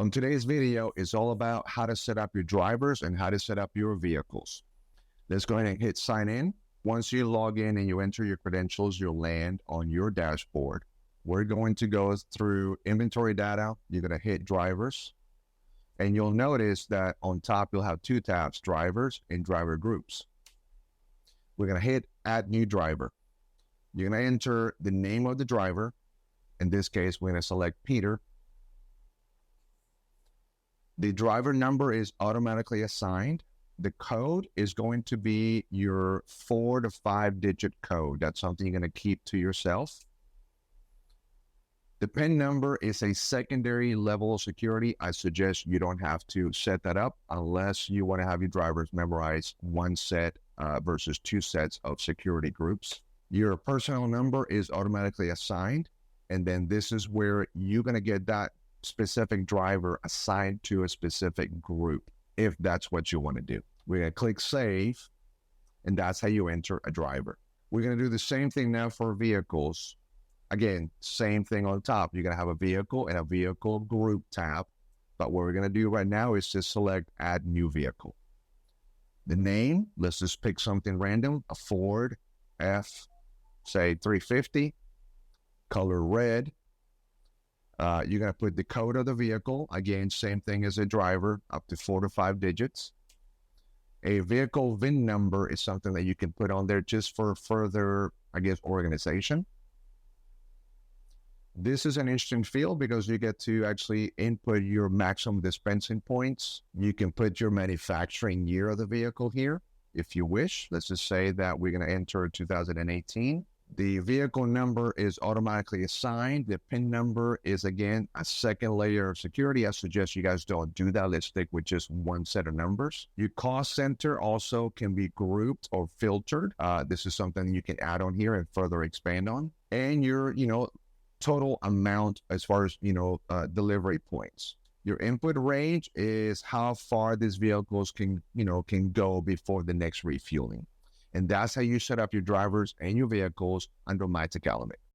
On today's video is all about how to set up your drivers and how to set up your vehicles. Let's go ahead and hit sign in. Once you log in and you enter your credentials, you'll land on your dashboard. We're going to go through inventory data. You're going to hit drivers, and you'll notice that on top you'll have two tabs, drivers and driver groups. We're going to hit add new driver. You're going to enter the name of the driver. In this case, we're going to select Peter. The driver number is automatically assigned. The code is going to be your 4 to 5 digit code. That's something you're going to keep to yourself. The PIN number is a secondary level of security. I suggest you don't have to set that up unless you want to have your drivers memorize one set versus two sets of security groups. Your personal number is automatically assigned. And then this is where you're going to get that specific driver assigned to a specific group, if that's what you want to do. We're going to click save, and that's how you enter a driver. We're going to do the same thing now for vehicles. Again, same thing on top. You're going to have a vehicle and a vehicle group tab. But what we're going to do right now is just select add new vehicle. The name, let's just pick something random, a Ford F, say 350, color red. You're going to put the code of the vehicle. Again, same thing as a driver, up to 4 to 5 digits. A vehicle VIN number is something that you can put on there just for further, organization. This is an interesting field because you get to actually input your maximum dispensing points. You can put your manufacturing year of the vehicle here if you wish. Let's just say that we're going to enter 2018. The vehicle number is automatically assigned. The PIN number is, again, a second layer of security. I suggest you guys don't do that. Let's stick with just one set of numbers. Your cost center also can be grouped or filtered. This is something you can add on here and further expand on. And your, total amount as far as, delivery points. Your input range is how far these vehicles can go before the next refueling. And that's how you set up your drivers and your vehicles under MyTecalemit.